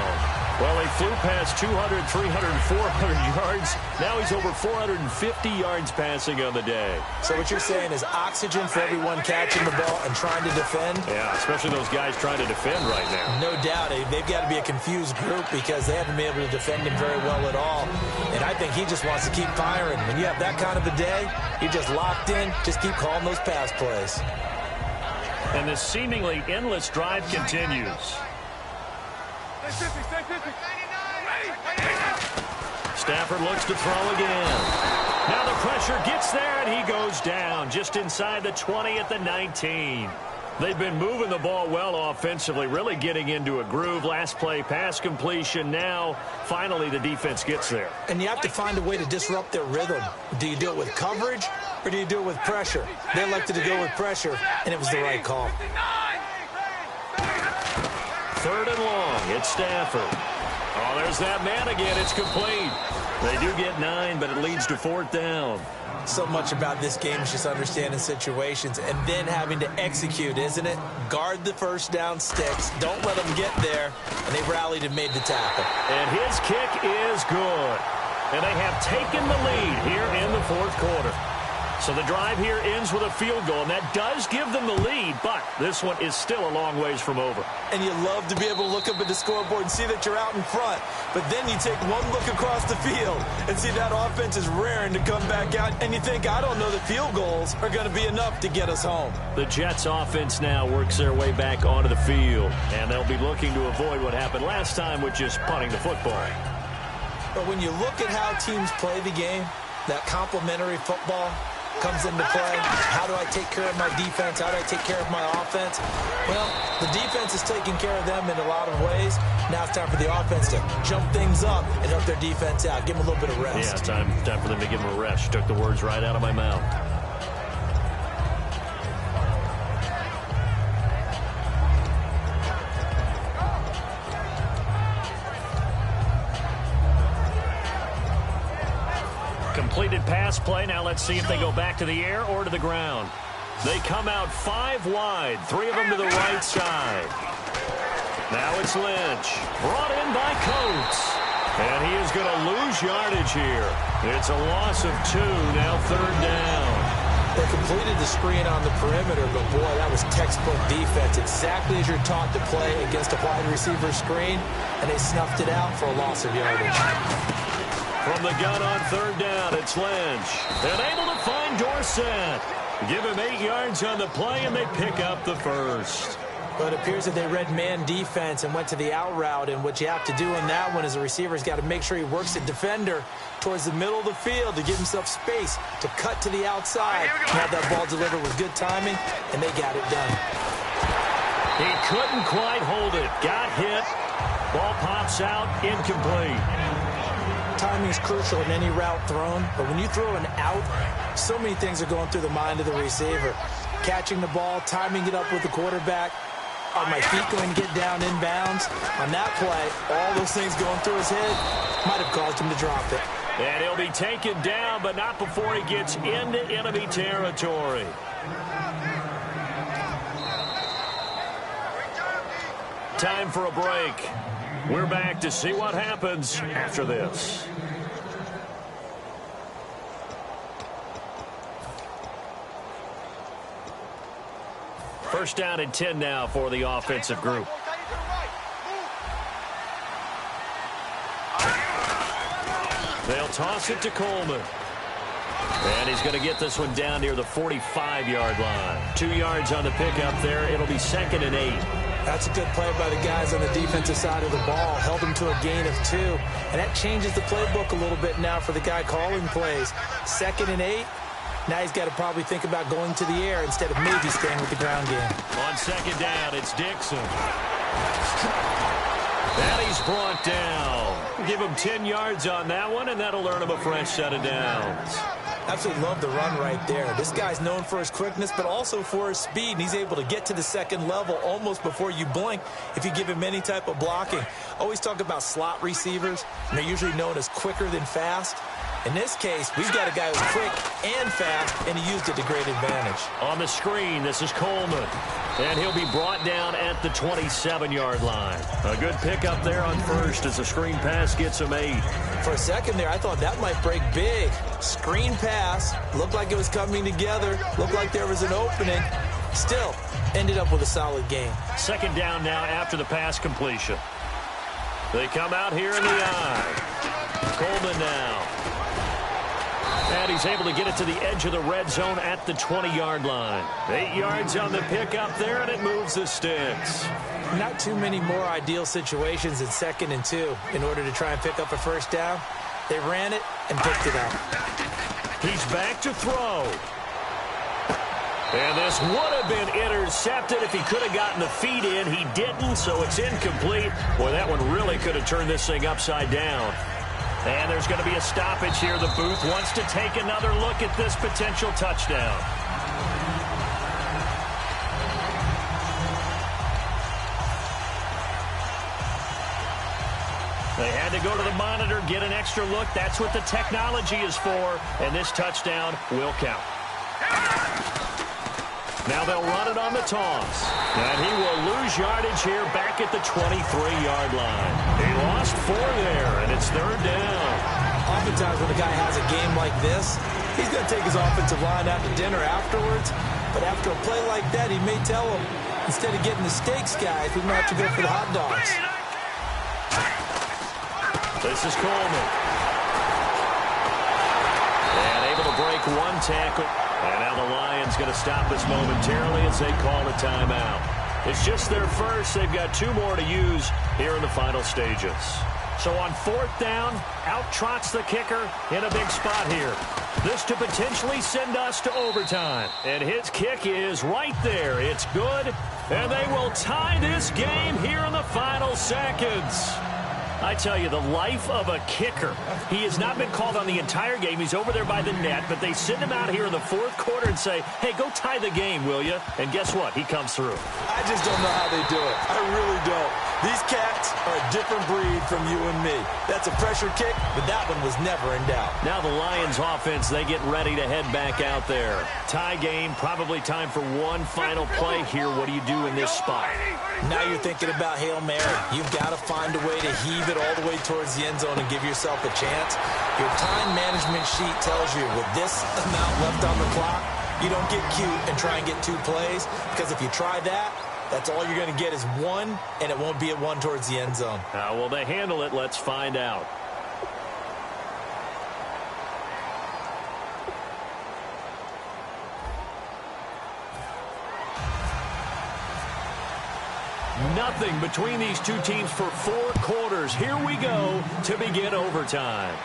Well, he flew past 200, 300, 400 yards. Now he's over 450 yards passing on the day. So what you're saying is oxygen for everyone catching the ball and trying to defend? Yeah, especially those guys trying to defend right now. No doubt. They've got to be a confused group because they haven't been able to defend him very well at all. And I think he just wants to keep firing. When you have that kind of a day, you're just locked in. Just keep calling those pass plays. And this seemingly endless drive continues. Stafford looks to throw again. Now the pressure gets there, and he goes down just inside the 20 at the 19. They've been moving the ball well offensively, really getting into a groove. Last play, pass completion. Now, finally, the defense gets there. And you have to find a way to disrupt their rhythm. Do you do it with coverage, or do you do it with pressure? They elected to go with pressure, and it was the right call. 3rd and long. It's Stafford. Oh, there's that man again. It's complete. They do get 9, but it leads to 4th down. So much about this game is just understanding situations and then having to execute, isn't it? Guard the first down sticks. Don't let them get there. And they rallied and made the tackle. And his kick is good. And they have taken the lead here in the 4th quarter. So the drive here ends with a field goal, and that does give them the lead, but this one is still a long ways from over. And you love to be able to look up at the scoreboard and see that you're out in front, but then you take one look across the field and see that offense is raring to come back out, and you think, I don't know that field goals are going to be enough to get us home. The Jets offense now works their way back onto the field, and they'll be looking to avoid what happened last time, which is punting the football. But when you look at how teams play the game, that complementary football comes into play. How do I take care of my defense? How do I take care of my offense? Well, the defense is taking care of them in a lot of ways. Now it's time for the offense to jump things up and help their defense out. Give them a little bit of rest. Yeah, time for them to give them a rest. You took the words right out of my mouth. Completed pass play. Now let's see if they go back to the air or to the ground. They come out 5 wide, 3 of them to the right side. Now it's Lynch, brought in by Coates. And he is going to lose yardage here. It's a loss of 2, now 3rd down. They completed the screen on the perimeter, but boy, that was textbook defense. Exactly as you're taught to play against a wide receiver screen, and they snuffed it out for a loss of yardage. From the gun on 3rd down, it's Lynch. And able to find Dorsett. Give him 8 yards on the play, and they pick up the first. But it appears that they read man defense and went to the out route, and what you have to do in that one is the receiver's got to make sure he works the defender towards the middle of the field to give himself space to cut to the outside and have that ball delivered with good timing, and they got it done. He couldn't quite hold it. Got hit. Ball pops out, incomplete. Timing is crucial in any route thrown, but when you throw an out, so many things are going through the mind of the receiver. Catching the ball, timing it up with the quarterback. Are my feet going to get down inbounds? On that play, all those things going through his head might have caused him to drop it. And he'll be taken down, but not before he gets into enemy territory. Time for a break. We're back to see what happens after this. First down and 10 now for the offensive group. They'll toss it to Coleman. And he's going to get this one down near the 45-yard line. 2 yards on the pickup there. It'll be 2nd and 8. That's a good play by the guys on the defensive side of the ball. Held them to a gain of 2. And that changes the playbook a little bit now for the guy calling plays. 2nd and 8. Now he's got to probably think about going to the air instead of maybe staying with the ground game. On second down, it's Dixon. And he's brought down. Give him 10 yards on that one, and that'll earn him a fresh set of downs. Absolutely love the run right there. This guy's known for his quickness, but also for his speed, and he's able to get to the second level almost before you blink if you give him any type of blocking. Always talk about slot receivers, and they're usually known as quicker than fast. In this case, we've got a guy who's quick and fast, and he used it to great advantage. On the screen, this is Coleman. And he'll be brought down at the 27-yard line. A good pickup there on first as the screen pass gets him 8. For a second there, I thought that might break big. Screen pass, looked like it was coming together, looked like there was an opening. Still, ended up with a solid gain. Second down now after the pass completion. They come out here in the eye. Coleman now. And he's able to get it to the edge of the red zone at the 20-yard line. 8 yards on the pickup there, and it moves the sticks. Not too many more ideal situations in 2nd and 2 in order to try and pick up a first down. They ran it and picked it up. He's back to throw. And this would have been intercepted if he could have gotten the feet in. He didn't, so it's incomplete. Boy, that one really could have turned this thing upside down. And there's going to be a stoppage here. The booth wants to take another look at this potential touchdown. They had to go to the monitor, get an extra look. That's what the technology is for. And this touchdown will count. Now they'll run it on the toss. And he will lose yardage here back at the 23-yard line. He lost 4 there, and it's 3rd down. Oftentimes when a guy has a game like this, he's going to take his offensive line out to dinner afterwards. But after a play like that, he may tell him, instead of getting the steaks, guys, we might have to go for the hot dogs. This is Coleman. And able to break 1 tackle. And now the Lions going to stop this momentarily as they call a timeout. It's just their first. They've got 2 more to use here in the final stages. So on 4th down, out trots the kicker in a big spot here. This to potentially send us to overtime. And his kick is right there. It's good. And they will tie this game here in the final seconds. I tell you, the life of a kicker. He has not been called on the entire game. He's over there by the net, but they send him out here in the 4th quarter and say, hey, go tie the game, will you? And guess what? He comes through. I just don't know how they do it. I really don't. These cats are a different breed from you and me. That's a pressure kick, but that one was never in doubt. Now the Lions offense, they get ready to head back out there. Tie game, probably time for one final play here. What do you do in this spot? Now you're thinking about Hail Mary. You've got to find a way to heave it all the way towards the end zone and give yourself a chance. Your time management sheet tells you with this amount left on the clock, you don't get cute and try and get 2 plays, because if you try that, that's all you're going to get is 1, and it won't be a 1 towards the end zone. How will they handle it? Let's find out. Nothing between these 2 teams for 4 quarters. Here we go to begin overtime.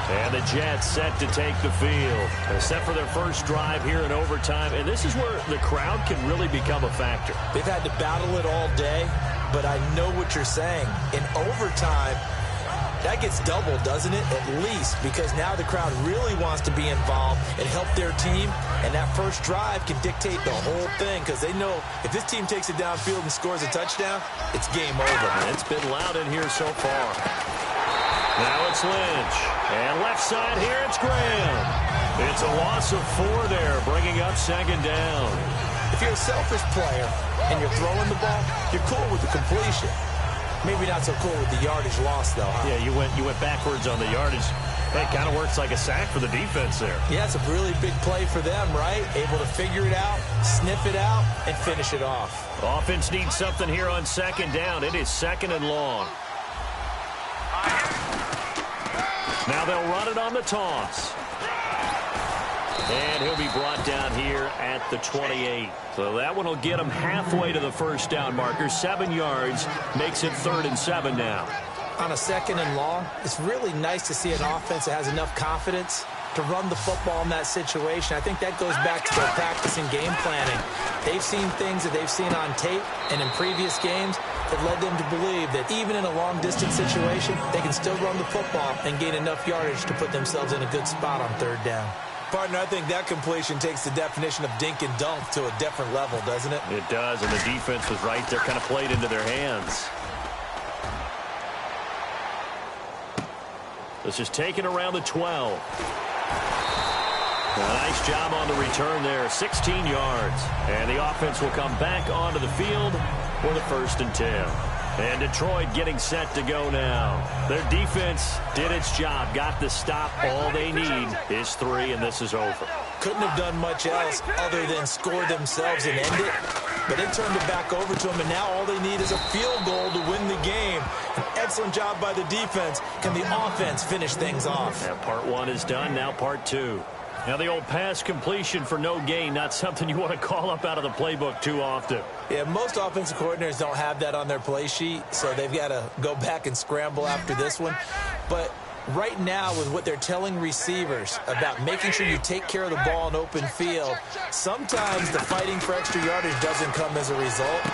And the Jets set to take the field. They're set for their first drive here in overtime. And this is where the crowd can really become a factor. They've had to battle it all day, but I know what you're saying. In overtime, that gets doubled, doesn't it? At least, because now the crowd really wants to be involved and help their team. And that first drive can dictate the whole thing, because they know if this team takes it downfield and scores a touchdown, it's game over. It's been loud in here so far. Now it's Lynch. And left side here, it's Graham. It's a loss of 4 there, bringing up 2nd down. If you're a selfish player and you're throwing the ball, you're cool with the completion. Maybe not so cool with the yardage loss, though, huh? Yeah, you went backwards on the yardage. It kind of works like a sack for the defense there. Yeah, it's a really big play for them, right? Able to figure it out, sniff it out, and finish it off. Offense needs something here on 2nd down. It is 2nd and long. Now they'll run it on the toss. And he'll be brought down here at the 28. So that one will get him halfway to the first down marker. 7 yards makes it 3rd and 7 now. on a 2nd and long, it's really nice to see an offense that has enough confidence to run the football in that situation. I think that goes back to their practice and game planning. They've seen things that they've seen on tape and in previous games that led them to believe that even in a long-distance situation, they can still run the football and gain enough yardage to put themselves in a good spot on 3rd down. Partner, I think that completion takes the definition of dink and dunk to a different level, doesn't it? It does, and the defense was right there, kind of played into their hands. This is taken around the 12. A nice job on the return there, 16 yards. And the offense will come back onto the field for the 1st and 10. And Detroit getting set to go now. Their defense did its job, got the stop. All they need is 3, and this is over. Couldn't have done much else other than score themselves and end it. But they turned it back over to them, and now all they need is a field goal to win the game. An excellent job by the defense. Can the offense finish things off? Yeah, part 1 is done, now part 2. Now the old pass completion for no gain, not something you want to call up out of the playbook too often. Yeah, most offensive coordinators don't have that on their play sheet, so they've got to go back and scramble after this one. But right now, with what they're telling receivers about making sure you take care of the ball in open field, sometimes the fighting for extra yardage doesn't come as a result.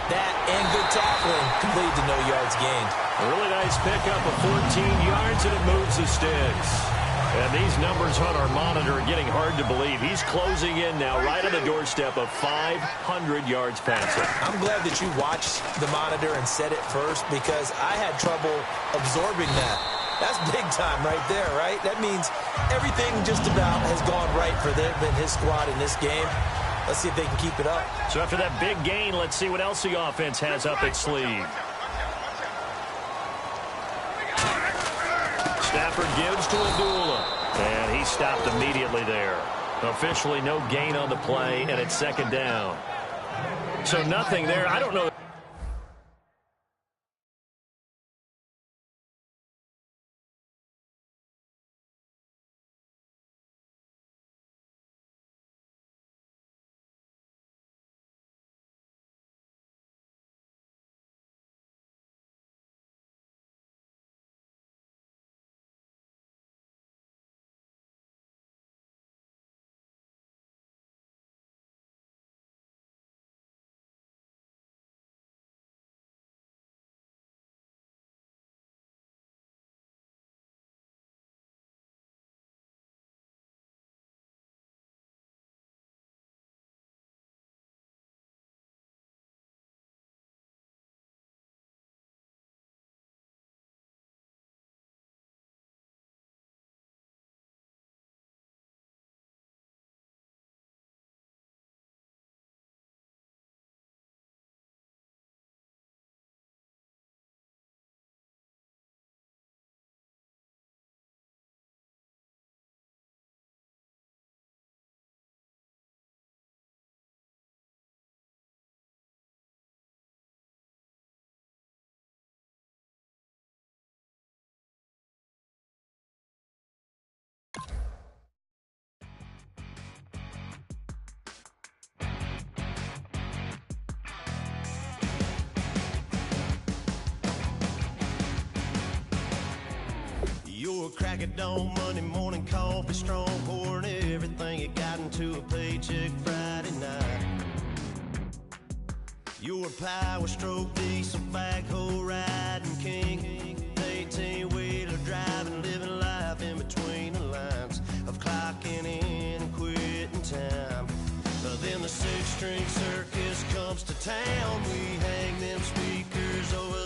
That and good tackling can lead to no yards gained. A really nice pickup of 14 yards, and it moves the sticks. And these numbers on our monitor are getting hard to believe. He's closing in now right on the doorstep of 500 yards passing. I'm glad that you watched the monitor and said it first, because I had trouble absorbing that. That's big time right there, right? That means everything just about has gone right for them and his squad in this game. Let's see if they can keep it up. So after that big gain, let's see what else the offense has up its sleeve. Stafford gives to Abdullah, and he stopped immediately there. Officially no gain on the play, and it's 2nd down. So nothing there. I don't know. Your crack of dawn, Monday morning coffee, strong, pouring everything you got into a paycheck Friday night. Your power stroke, diesel backhoe riding king, 18-wheeler driving, living life in between the lines of clocking in and quitting time. Then the 6-string circus comes to town. We hang them speakers over